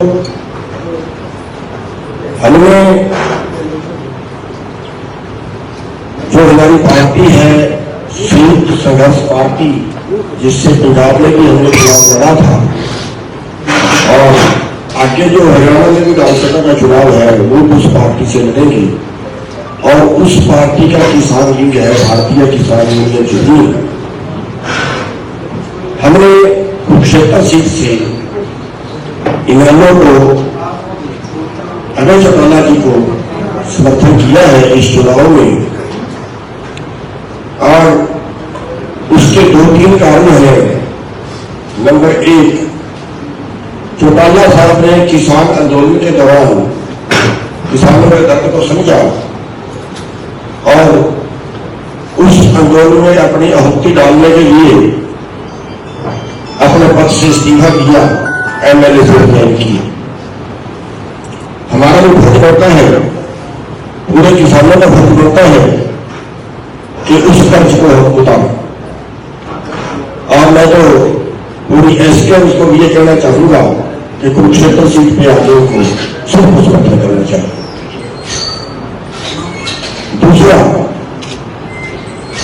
हमें जो हमारी पार्टी है संयुक्त संघर्ष पार्टी, जिससे पंजाब में भी हमने चुनाव लड़ा था और आगे जो हरियाणा में भी विधानसभा का चुनाव है वो उस पार्टी से लड़ेंगे और उस पार्टी का किसान लीग है भारतीय किसान यूनियन यूनियन। हमने कुरुक्षेत्र सीट से इनामों को अजय चौटाला जी को समर्थन किया है इस चुनाव में और उसके दो तीन कारण हैं। नंबर एक, चौटाला साहब ने किसान आंदोलन के दौरान किसानों के दर्द को समझा और उस आंदोलन में अपनी आहुति डालने के लिए अपने पद से इस्तीफा दिया, एमएलए से रिजाइन की। हमारा जो फर्ज बनता है, पूरे किसानों का फर्ज बनता है कि उस कर्ज को हम उतारें। और मैं तो पूरी एसकेएम को भी ये कहना चाहूंगा कि कुरुक्षेत्र सीट पे आगे उनको सब कुछ समर्थन करना चाहिए। दूसरा,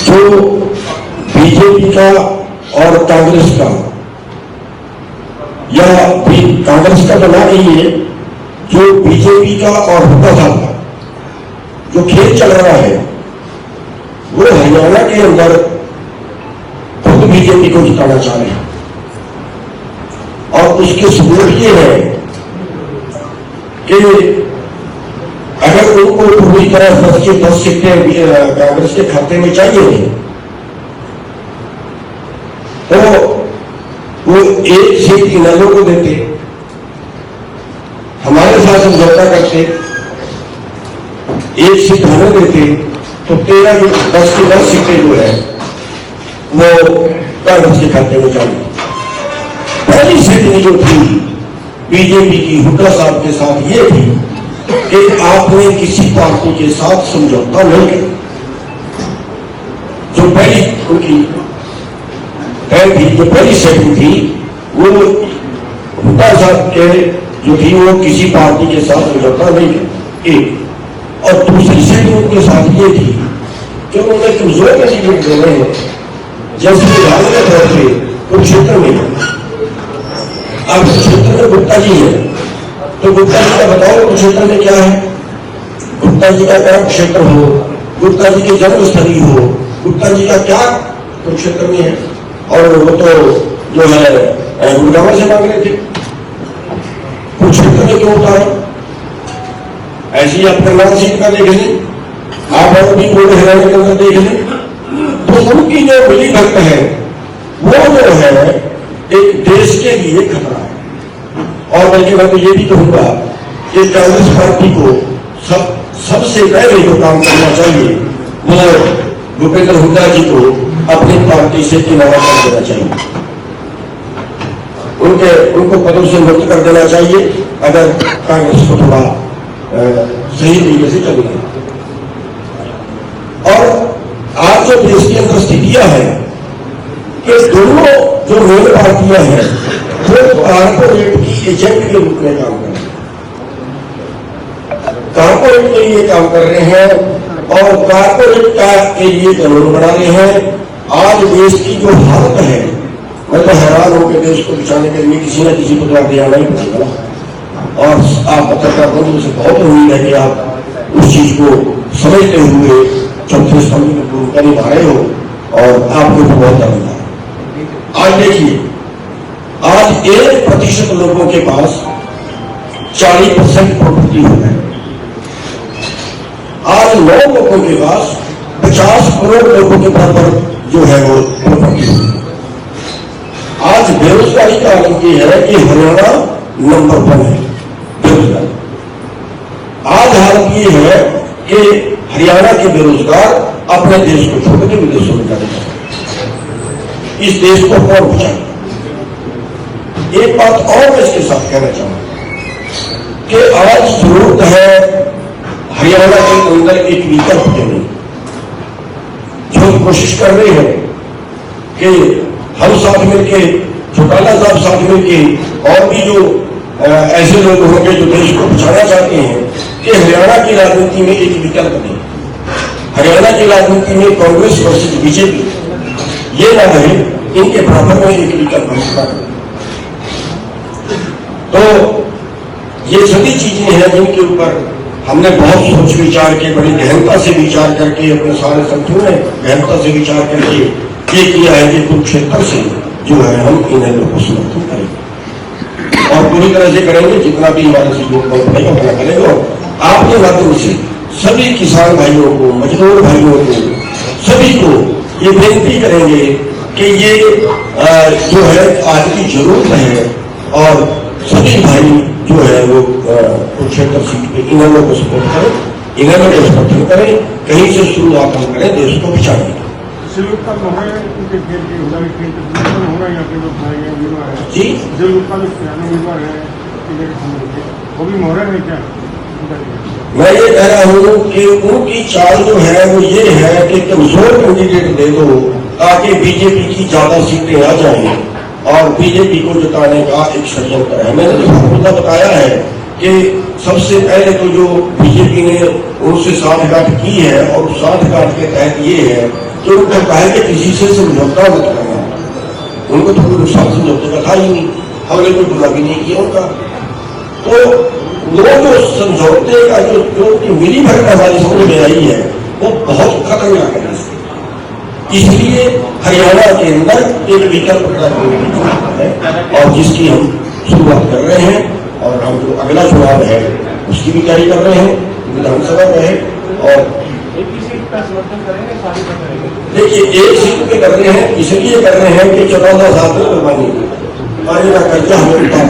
जो बीजेपी का और कांग्रेस का, या कांग्रेस का तो ना कहिए, जो बीजेपी का और हुड्डा साहब का जो खेल चल रहा है वो हरियाणा के अंदर खुद बीजेपी को जिताना चाह रहे हैं और उसके सबूत ये है कि अगर उनको पूरी तरह 10 सीटें कांग्रेस के खाते में चाहिए तो वो एक सीट इनेलो को देते, हमारे साथ समझौता करते, एक सीट हमें देते तो 10 की 10 सीटें जो है वो कांग्रेस के खाते में जाएंगी। पहली सीट जो थी बीजेपी की हुड्डा साहब के साथ ये थी कि आपने किसी पार्टी के साथ समझौता नहीं किया। जो पहली उनकी जो पहली सेटिंग थी वो हुड्डा साहब के जो थी वो किसी पार्टी के साथ समझौता नहीं किया, एक। और दूसरी सेटिंग उनके साथ ये थी कि उन्होंने कमजोर कैंडिडेट देने हैं, जैसे बिहार के तौर पर कुरुक्षेत्र में, अब कुरुक्षेत्र में गुप्ता जी है तो गुप्ता जी का बताओ कुरुक्षेत्र में क्या है, गुप्ता जी का क्या क्षेत्र हो, गुप्ता जी की जन्मस्थली हो, गुप्ता जी का क्या कुरुक्षेत्र में है। और वो तो जो है गुड़गांव से मांग रहे थे, कुरुक्षेत्र में क्यों उतारा? ऐसे ही अपने नाम सीट का देख लें, आप और भी बोर्ड हरियाणा के अंदर देख लें, तो उनकी जो मिली भक्त है वो जो है एक देश के लिए खतरा है। और बल्कि मैं तो ये भी कहूंगा कि कांग्रेस पार्टी को सबसे पहले जो काम करना चाहिए वो भूपेंद्र हुड्डा जी को अपनी पार्टी से किनारा कर देना चाहिए, उनको पदों से मुक्त कर देना चाहिए अगर कांग्रेस को थोड़ा सही तरीके से चलेगा। और आज जो देश की अंदर स्थितियां हैं कि दोनों जो मेन पार्टियां हैं वो कारपोरेट की एजेंट के रूप में काम कर रहे हैं, कारपोरेट के लिए काम कर रहे हैं और कारपोरेट के लिए कानून बना रहे हैं। आज देश की जो हालत है, मैं तो हैरान हूं कि देश को बचाने के लिए किसी न किसी को तो आगे आना ही पड़ेगा। और आप पत्रकार बंधु से बहुत उम्मीद है कि आप उस चीज को समझते हुए चौथे स्तंभ की भूमिका निभा रहे हो और आपको तो बहुत दर्द है। आज देखिए, आज 1% लोगों के पास 40% प्रॉपर्टी हो गए। आज 9 लोगों के पास 50 करोड़ लोगों के बराबर जो है वो प्रॉपर्टी हो। आज बेरोजगारी का हालत ये है कि हरियाणा नंबर 1 है बेरोजगारी। आज हालत ये है कि हरियाणा के बेरोजगार अपने देश को छोड़ के विदेशों में जाने चाहिए। इस देश को कौन बचाए? एक बात और मैं इसके साथ कहना चाहूंगा कि आज जरूरत है हरियाणा के अंदर एक विकल्प देने, जो कोशिश कर रहे हैं कि हम साथ मिलके, चौटाला साहब साथ मिलके और भी जो ऐसे लोग होंगे जो देश को बचाना चाहते हैं कि हरियाणा की राजनीति में एक विकल्प नहीं, हरियाणा की राजनीति में कांग्रेस वर्सेस बीजेपी ये ना रहे, इनके बराबर में एक विकल्प होगा। तो ये सभी चीजें हैं जिनके ऊपर हमने बहुत सोच विचार के, बड़ी गहनता से विचार करके, अपने सारे संगठन ने गहनता से विचार करके ये किया है कि कुरुक्षेत्र से जो है हम इन लोगों को समर्थन करेंगे और पूरी तरह से करेंगे, जितना भी हमारे से जो पड़ेगा उतना करेंगे। आपके माध्यम से सभी किसान भाइयों को, मजदूर भाइयों को, सभी को ये बेनती करेंगे कि ये जो है आज की जरूरत है और सभी भाई जो है वो कुरुक्षेत्र सीट पे इन लोगों को सपोर्ट करें, इन लोगों को समर्थन करें, कहीं से शुरुआत हम करें देश को बचाने की। जी वो भी मोहर है क्या? मैं ये कह रहा हूँ कि उनकी चाल जो है वो ये है कि कमजोर कैंडिडेट दे दो ताकि बीजेपी की ज्यादा सीटें आ जाएं और बीजेपी को जिताने का एक षड्यंत्र है। मैंने जो मुद्दा बताया है कि सबसे पहले तो जो बीजेपी ने उनसे साठगांठ की है और साठगांठ के तहत ये है कि उनको कहा कि किसी से समझौता मत करना, उनको तो कोई नुकसान समझौते का था ही नहीं, हमने कोई बुरा भी नहीं किया उनका। तो वो जो समझौते का जो मिली भगत हमारी समझ में आई है वो बहुत खतरनाक है। इसलिए हरियाणा के अंदर एक विकल्प है और जिसकी हम शुरुआत कर रहे हैं और हम जो अगला चुनाव है उसकी भी तैयारी कर रहे हैं, विधानसभा में है। और देखिए एक सीट पे कर रहे हैं, इसलिए कर रहे हैं कि 14 साल में कुर्बानी पानी का कर्जा हमें उतार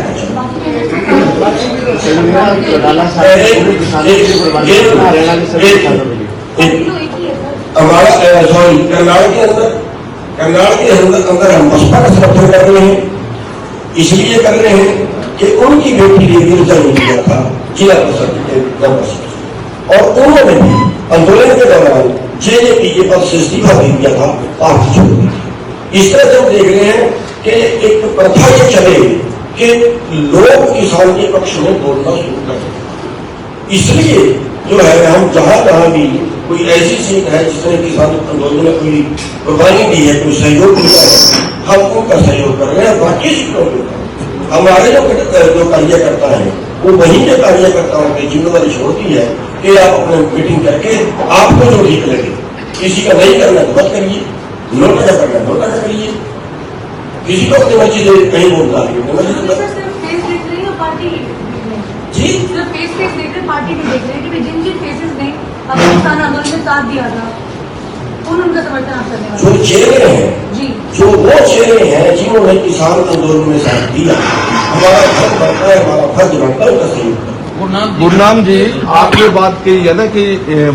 हमारा सॉरी कर्नाटक के अंदर हम बसपा का समर्थन कर रहे हैं, इसलिए कर रहे हैं कि उनकी बेटी ने गिरफ्तार किया था जिला परिषद और उन्होंने भी आंदोलन के दौरान जेजेपी के पद से इस्तीफा दे दिया था पार्टी छोड़। इस तरह से हम देख रहे हैं कि एक प्रथा ये चले कि लोग किसान के पक्ष में बोलना शुरू कर दें। इसलिए जो है हम जहां जहां भी कोई ऐसी सीट है जिसने किसान आंदोलन में कोई कुर्बानी दी है, कोई सहयोग दिया है, हम उनका सहयोग कर रहे हैं। बाकी सीटों के हमारे जो कार्यकर्ता है वो वही के कार्यकर्ताओं की जिम्मेदारी छोड़ती है कि आप अपने मीटिंग करके आपको जो ठीक लगे, किसी का नहीं करना तो मत करिए, नोटा का करना नोटा का करिए, किसी को अपनी मर्जी से कहीं वोट डालिए। जी पार्टी भी देख रहे हैं कि जिन जिन केसेस ने किसान आंदोलन में साथ दिया था उनका समर्थन आप करने वाले जो चेहरे हैं जी, जो वो चेहरे हैं जिन्होंने किसान आंदोलन में साथ दिया, हमारा फर्ज बनता है, हमारा फर्ज बनता है उनका सहयोग। गुरनाम जी, आप ये बात कही है ना कि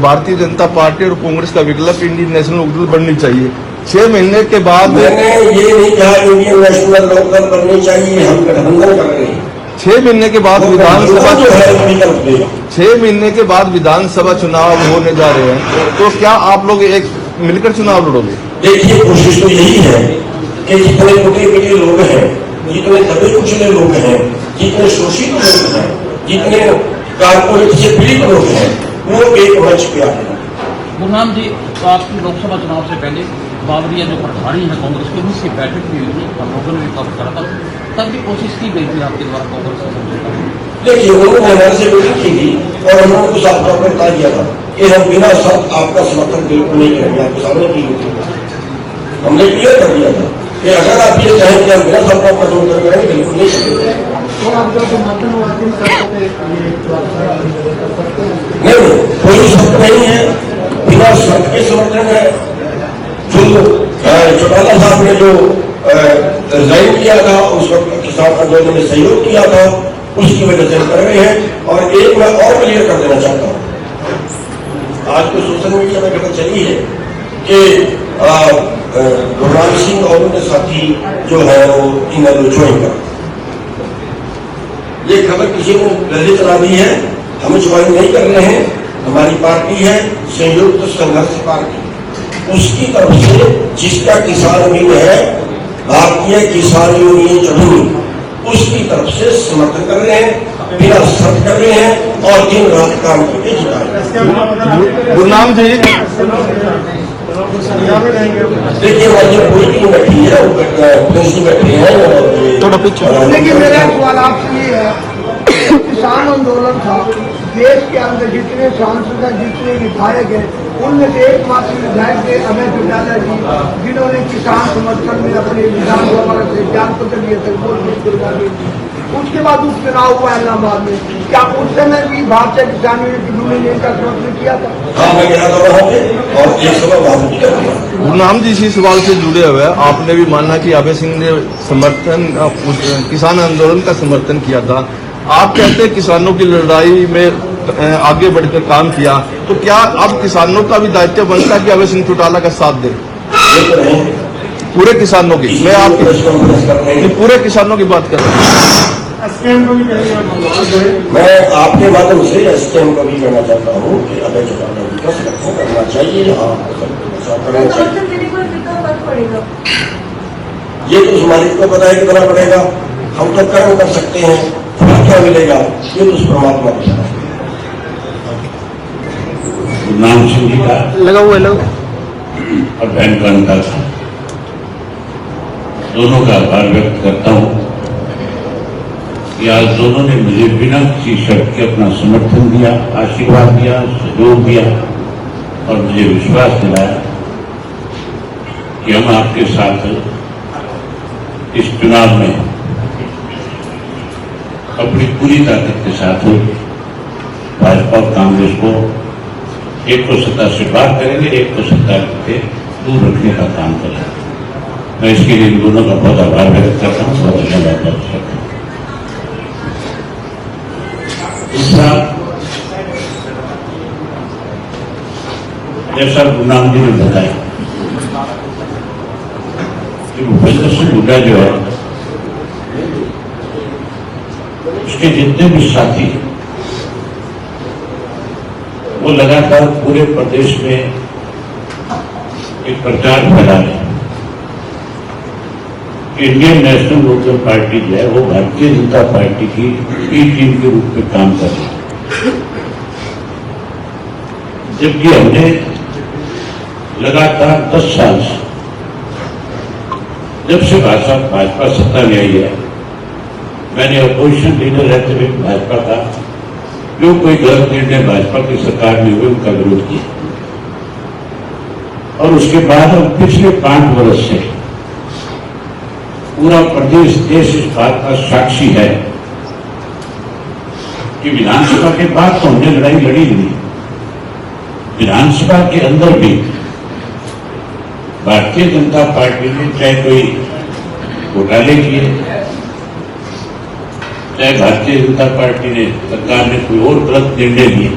भारतीय जनता पार्टी और कांग्रेस का विकल्प इंडियन नेशनल लोकदल बननी चाहिए। 6 महीने के बाद मैंने ये नहीं कहा इंडियन नेशनल लोकदल बननी चाहिए, हम गठबंधन कर रहे हैं। 6 महीने के बाद विधानसभा जो है विकल्प देगा। 6 महीने के बाद विधानसभा चुनाव होने जा रहे हैं, तो क्या आप लोग एक मिलकर चुनाव लड़ोगे? देखिए कोशिश तो यही है कि जितने टूटे पिटे लोग हैं, जितने दबे कुचले लोग हैं, जितने शोषित लोग हैं, जितने कारपोरेट से पीड़ित लोग हैं, वो एक मंच पे आ गए। गुरनाम जी, तो आपकी लोकसभा चुनाव से पहले बावरिया जो प्रभारी है कांग्रेस के, उनकी बैठक भी हुई, हम लोगों ने भी कवर करा था, तब भी कोशिश की गई थी आपके द्वारा कांग्रेस का समझौता। देखिए उन्होंने हमारे से मीटिंग की थी और उन्होंने कुछ साफ तौर पर बता दिया था कि हम बिना शर्त आपका समर्थन बिल्कुल नहीं करेंगे। आपके सामने की थी, हमने क्लियर कर दिया था कि अगर आप ये चाहें कि हम बिना शर्त आपका समर्थन करेंगे, बिल्कुल नहीं करेंगे। नहीं, कोई शर्त नहीं है, बिना शर्त के समर्थन है। जो चौटाला साहब ने जो रिजाइन किया था उस वक्त किसान आंदोलन में सहयोग किया था, उसकी वजह से कर रहे हैं। और एक मैं और क्लियर कर देना चाहता हूँ, आज तो सोशल मीडिया में खबर चली है कि गुरनाम सिंह और उनके साथी जो है वो इन्हें ज्वाइन कर, ये खबर किसी ने गलती चला दी है। हम ज्वाइन नहीं कर रहे हैं, हमारी पार्टी है संयुक्त संघर्ष पार्टी, उसकी तरफ से जिसका किसान मील है भारतीय किसान यूनियन जमीन, उसकी तरफ से समर्थन कर रहे हैं, बिना शर्त कर रहे हैं और दिन रात काम करके जिता रहे हैं। गुरनाम जी, देखिए वो जो पूरी टीम बैठी है वो प्रिंसिपल बैठे हैं और थोड़ा पीछे। लेकिन मेरा सवाल आपसे ये है, किसान आंदोलन था, देश के अंदर जितने सांसद हैं, जितने विधायक हैं, उनमें से एकमात्र विधायक थे अभय चौटाला जी, जिन्होंने किसान समर्थन में अपने विधानसभा से ज्ञान पत्र दिए थे, उसके बाद उपचुनाव हुआ इलाहाबाद में, क्या उस समय भी भारतीय किसान यूनियन ने इनका समर्थन किया था? हाँ, मैं गया था वहाँ पे और एक समय वहाँ भी कर दिया। गुरनाम जी इसी सवाल से जुड़े हुए हैं, आपने भी माना कि अभय सिंह ने किसान आंदोलन का समर्थन किया था। आप कहते हैं किसानों की लड़ाई में आगे बढ़कर काम किया, तो क्या अब किसानों का भी दायित्व बनता है कि अभय सिंह चौटाला का साथ दे? पूरे किसानों की, मैं आपकी पूरे किसानों की बात कर रहा हूँ। मैं आपके माध्यम से एसकेएम को भी कहना चाहता हूँ कि अभय चौटाला जी का समर्थन करना चाहिए। हाँ, करना चाहिए। समर्थन देने को कितना फर्क पड़ेगा? ये तो उस मालिक को पता है कितना पड़ेगा, हम तो कर्म कर सकते हैं, फल क्या मिलेगा ये तो उस परमात्मा को पता है। गुरनाम सिंह जी का लगा हुआ और बहन का था, दोनों का आभार व्यक्त करता हूँ कि आज दोनों ने मुझे बिना किसी शर्त के अपना समर्थन दिया, आशीर्वाद दिया, सहयोग दिया और मुझे विश्वास दिलाया कि हम आपके साथ इस चुनाव में अपनी पूरी ताकत के साथ भाजपा और कांग्रेस को एक को सत्ता से बाहर करेंगे, एक को सत्ता से दूर रखने का काम करेंगे। मैं इसके लिए इन दोनों का बहुत आभार व्यक्त करता हूँ, बहुत धन्यवाद व्यक्त करता हूँ। दूसरा, जैसा गुरनाम जी ने बताया कि भूपेंद्र सिंह हुड्डा जो है उसके जितने भी साथी वो लगातार पूरे प्रदेश में एक प्रचार फैला रहे हैं। इंडियन नेशनल लोकदल पार्टी जो है वो भारतीय जनता पार्टी की बी टीम के रूप में काम कर रही है, जबकि हमने लगातार 10 साल से, जब से भाजपा सत्ता में आई है, मैंने अपोजिशन लीडर रहते हुए भाजपा का जो कोई गलत निर्णय भाजपा की सरकार में हुए उनका विरोध किया और उसके बाद हम पिछले 5 वर्ष से पूरा प्रदेश देश इस बात का साक्षी है कि विधानसभा के बाद तो हमने लड़ाई लड़ी नहीं, विधानसभा के अंदर भी भारतीय जनता पार्टी ने चाहे कोई घोटाले किए, चाहे भारतीय जनता पार्टी ने सरकार ने कोई और गलत निर्णय लिए,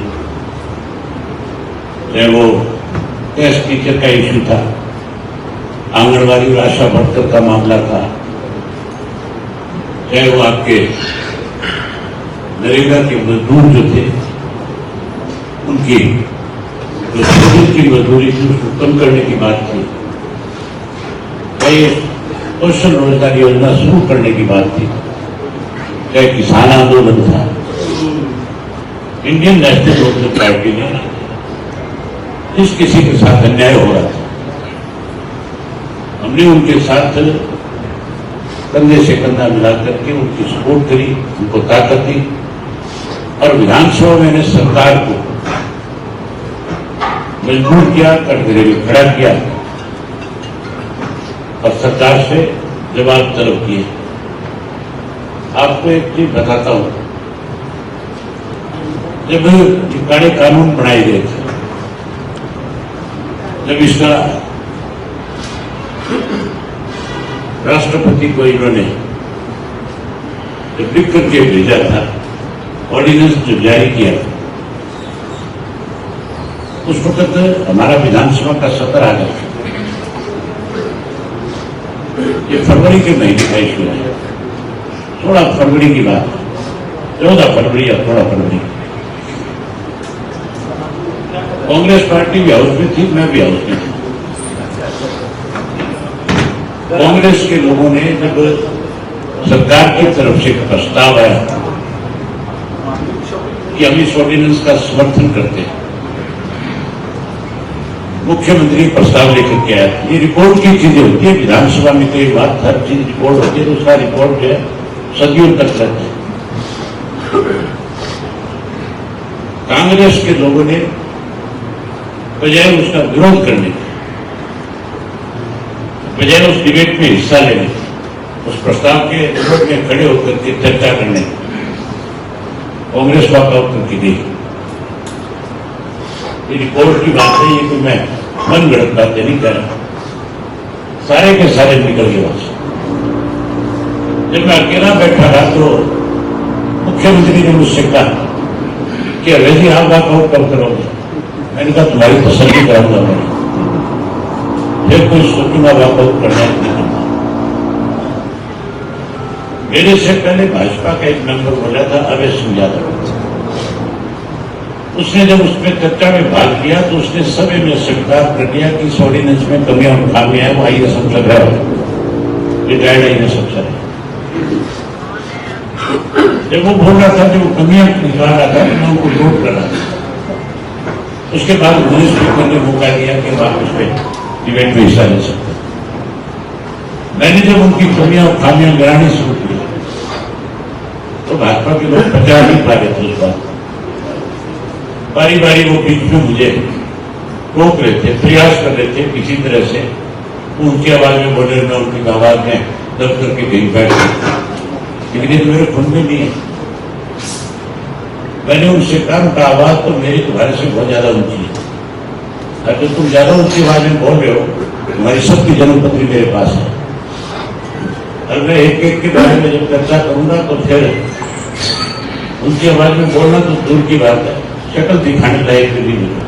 चाहे वो टेस्ट टीचर का इश्यू था, आंगनबाड़ी और आशा वर्कर का मामला था, चाहे वो आपके नरेगा के मजदूर जो थे उनकी जो की मजदूरी थी उसको कम करने की बात थी, चाहे कौशल रोजगार योजना शुरू करने की बात थी, चाहे किसान आंदोलन था, इंडियन नेशनल लोकदल पार्टी ने जिस किसी के साथ अन्याय हो रहा था हमने उनके साथ कंधे से कंधा मिला करके उनकी सपोर्ट करी, उनको ताकत दी और विधानसभा में सरकार को मजबूर किया, कटघरे में खड़ा किया और सरकार से जवाब तलब किए। आपको एक चीज बताता हूं, जब ये काले कानून बनाए गए थे, जब इसका राष्ट्रपति को इन्होंने जब लिख करके भेजा था, ऑर्डिनेंस जो जारी किया था, उस वक्त हमारा विधानसभा का सत्र आ गया। ये फरवरी के महीने का इश्यू है, 16 फरवरी की बात, 14 फरवरी या 16 फरवरी। कांग्रेस पार्टी भी हाउस में थी, मैं भी हाउस में थी। कांग्रेस के लोगों ने जब सरकार की तरफ से एक प्रस्ताव आया कि हम इस ऑर्डिनेंस का समर्थन करते हैं। मुख्यमंत्री प्रस्ताव लेकर के आया। ये रिकॉर्ड की चीजें होती है, विधानसभा में कोई बात हर चीज रिकॉर्ड होती है, तो उसका रिकॉर्ड जो है सदियों तक रहता है। कांग्रेस के लोगों ने बजाय उसका विरोध करने के, बजाय उस डिबेट में हिस्सा लेने, उस प्रस्ताव के विरोध में खड़े होकर के चर्चा करने, कांग्रेस वॉकआउट करके गई। ये रिपोर्ट की बात है, ये तो मैं मन गढ़ंत बातें नहीं कर रहा। सारे के सारे निकल गए वहां से। जब मैं अकेला बैठा रहा तो मुख्यमंत्री ने मुझसे कहा कि अवैध जी आप वॉकआउट कब करोगे? मैंने कहा तुम्हारी तसल्ली कराऊंगा मैं, फिर कोई सोचूंगा वॉकआउट करना नहीं करना। मेरे से पहले भाजपा का एक मेंबर बोला था अभय सिंह यादव, उसने जब उसमें चर्चा में भाग लिया तो उसने सभी में स्वीकार कर लिया कि इस ऑर्डिनेंस में कमियां और खामियां हैं, वो IAS अफसर है, रिटायर्ड IAS अफसर है। जब वो बोल रहा था, जब वो कमियां निकाल रहा था, मैं उनको नोट कर रहा था। उसके बाद उन्होंने स्पीकर ने मौका दिया कि आप उस पर डिबेट में हिस्सा ले सकते। मैंने जब उनकी कमियां और खामियां गिरानी शुरू की तो भाजपा के लोग बचा नहीं पा रहे थे। उस बात बारी बारी वो बीच में मुझे रोक रहे थे, प्रयास कर रहे थे किसी तरह से उनकी आवाज में बोले, मैं उनकी आवाज में दब करके कहीं बैठ गया, लेकिन ये तो मेरे खून में नहीं है। मैंने उनसे कहा उनका आवाज तो मेरी तुम्हारे से बहुत ज्यादा ऊंची है, अगर तुम ज्यादा ऊंची आवाज में बोल रहे हो, तुम्हारी सबकी जन्मपत्री मेरे पास है, और मैं एक एक के बारे में जब चर्चा करूंगा तो फिर उनकी आवाज में बोलना तो दूर की बात है, शक्ल दिखाने लायक भी नहीं।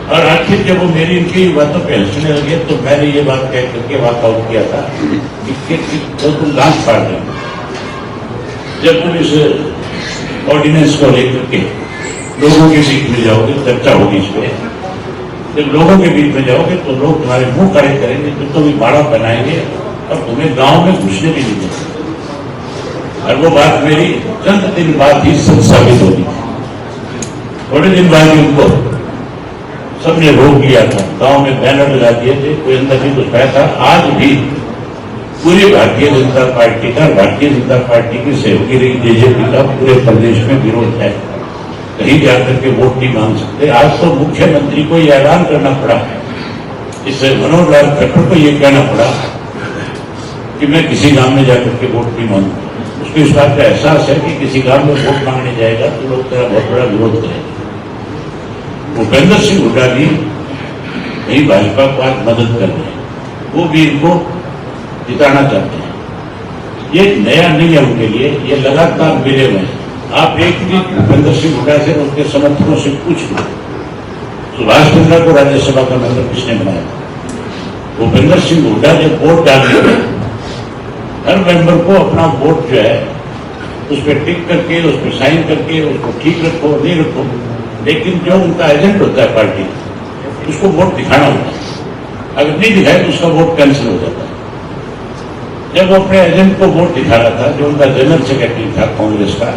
और आखिर जब वो मेरी इनकी बातों पे हंसने लगे तो मैंने ये बात कह करके वॉकआउट किया था कि तो तुम गांठ फाड़ रहे हो। जब तुम इस ऑर्डिनेंस को लेकर के लोगों के बीच में जाओगे, चर्चा होगी इस पर, जब लोगों के बीच में जाओगे तो लोग तुम्हारे मुंह खड़े करेंगे, तो तुम्हें बाड़ा बनाएंगे और तुम्हें गांव में घुसने भी नहीं देंगे। और वो बात मेरी चंद दिन बाद ही सच साबित होगी। थोड़े दिन बाद ही उनको सबने रोक लिया था, गांव में बैनर लगा दिए थे, कोई अंदर नहीं घुस पाया था। आज भी पूरी भारतीय जनता पार्टी का, भारतीय जनता पार्टी की सहयोगी रही BJP का पूरे प्रदेश में विरोध है, कहीं जाकर के वोट नहीं मांग सकते। आज तो मुख्यमंत्री को यह ऐलान करना पड़ा, इससे मनोहर लाल खट्टर को यह कहना पड़ा कि मैं किसी गांव में जाकर के वोट नहीं मांगूंगा। उसको इस बात का एहसास है कि किसी गांव में वोट मांगने जाएगा तो लोग तेरा बहुत बड़ा विरोध करेंगे। भूपेंद्र सिंह हुड्डा भी यही भाजपा को आज मदद कर रहे हैं, वो भी इनको जिताना चाहते हैं। ये नया नहीं है उनके लिए, ये लगातार मिले हुए हैं। आप एक भी भूपेंद्र सिंह हुड्डा से उनके समर्थकों से पूछ लो, सुभाष चंद्र को राज्यसभा का मेंबर किसने बनाया? भूपेंद्र सिंह हुड्डा जब वोट डालते हैं, हर मेंबर को अपना वोट जो है उस पर टिक करके, उस पर साइन करके, उसको ठीक रखो नहीं रखो, लेकिन जो उनका एजेंट होता है पार्टी, उसको वोट दिखाना होता है। अगर नहीं दिखाए तो उसका वोट कैंसिल हो जाता है। जब वो अपने एजेंट को वोट दिखा रहा था, जो उनका जनरल सेक्रेटरी था कांग्रेस का,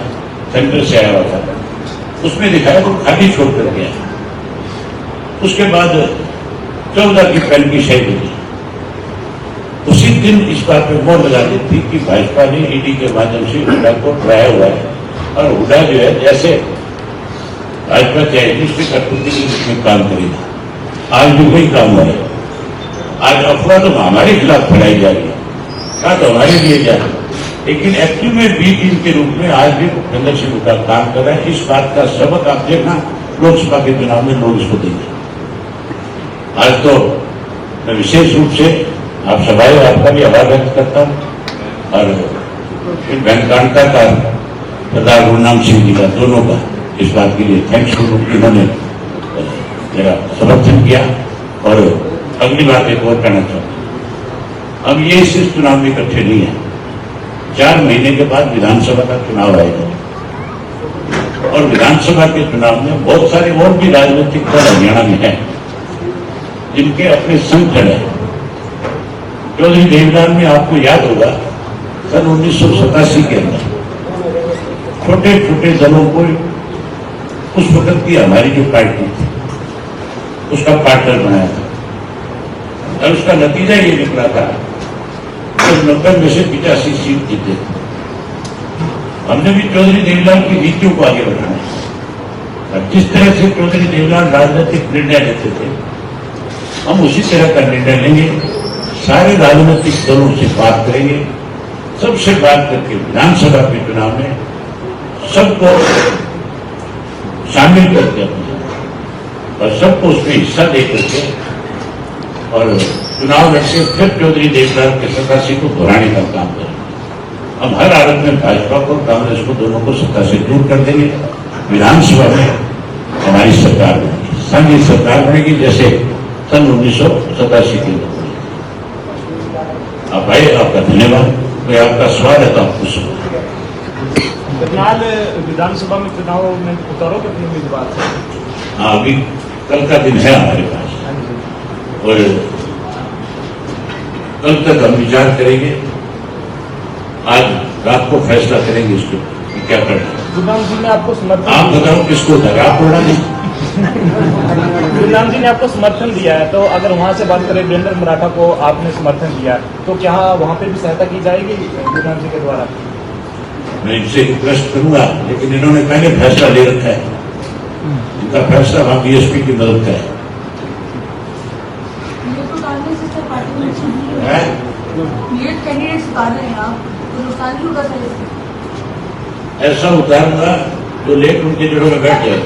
सेंटर से आया हुआ था, उसमें दिखाया तो खाली छोड़ कर गया। उसके बाद 14 की पेन की शहीद हुई। उसी दिन इस बात पे मोहर लगा दी थी कि भाजपा ने ED के माध्यम से हुड्डा को डराया हुआ है, और हुड्डा जो है जैसे भाजपा चाहे इसमें कटौती के रूप में काम करेगा। आज भी वही काम हो रहा है। आज अफवाह तो हमारे खिलाफ फैलाई जा रही है, क्या तो हमारे लिए जा रही है, लेकिन एक्टिव में बी टीम के रूप में आज भी भूपेंद्र सिंह हुड्डा काम कर रहा है। इस बात का सबक आप देखना लोकसभा के चुनाव में लोग इसको देंगे। आज तो मैं विशेष रूप से आप सभाएं आपका भी आभार व्यक्त करता हूँ, और बैंकांता का सरदार गुरनाम सिंह जी का, दोनों का इस बात के लिए थैंक्स टू, इन्होंने मेरा समर्थन किया। और अगली बात एक और कहना चाहता हूँ, अब ये सिर्फ चुनाव में इकट्ठे नहीं है, 4 महीने के बाद विधानसभा का चुनाव आएगा, और विधानसभा के चुनाव में बहुत सारे और भी राजनीतिक दल हरियाणा में हैं जिनके अपने संगठन है, चौधरी देवलाल में आपको याद होगा सन 1987 के अंदर छोटे छोटे दलों को उस वक्त की हमारी जो पार्टी थी उसका पार्टनर बनाया था और उसका नतीजा ये निकला था कि 90 में से 85 सीट जीते थे। हमने भी चौधरी देवलाल की नीतियों को आगे बढ़ाना है और जिस तरह से चौधरी देवलाल राजनीतिक निर्णय लेते थे हम उसी तरह का निर्णय लेंगे। सारे राजनीतिक दलों से बात करेंगे, सबसे बात करके विधानसभा के चुनाव में सबको शामिल करके और सबको उसमें हिस्सा दे करके और चुनाव लड़के फिर चौधरी देवलाल के सत्ता से को दोहराने का काम करेंगे। हम हर हालत में भाजपा को कांग्रेस को दोनों को सत्ता से दूर कर देंगे। विधानसभा में हमारी सरकार बनेगी, संघीय सरकार बनेगी जैसे सन 1987 के अंदर। आप आए, आपका धन्यवाद। मैं आपका स्वागत आपको करनाल विधानसभा में चुनाव में उतारोगे अपने उम्मीदवार से? हाँ, अभी कल का दिन है हमारे पास और कल तक हम विचार करेंगे। आज रात को फैसला करेंगे इसको कि क्या करना है। गुरनाम जी ने आपको समर्थन आप बताओ किसको उतारा, आप बोला नहीं। गुरनाम जी ने आपको समर्थन दिया है, तो अगर वहां से बात करें वीरेंद्र मराठा को आपने समर्थन दिया, तो क्या वहां पे भी सहायता की जाएगी गुरनाम जी के द्वारा? मैं इनसे रिक्वेस्ट करूंगा, लेकिन इन्होंने पहले फैसला ले रखा है। इनका फैसला वहां बीएसपी की मदद का है। ये तो कांग्रेस इस पार्टी में अच्छी नहीं है? है। ये कैंडिडेट उतार रहे हैं आप, तो नुकसान ही होगा सर इससे। ऐसा उतारूंगा तो लेट उनके जड़ों में बैठ जाए।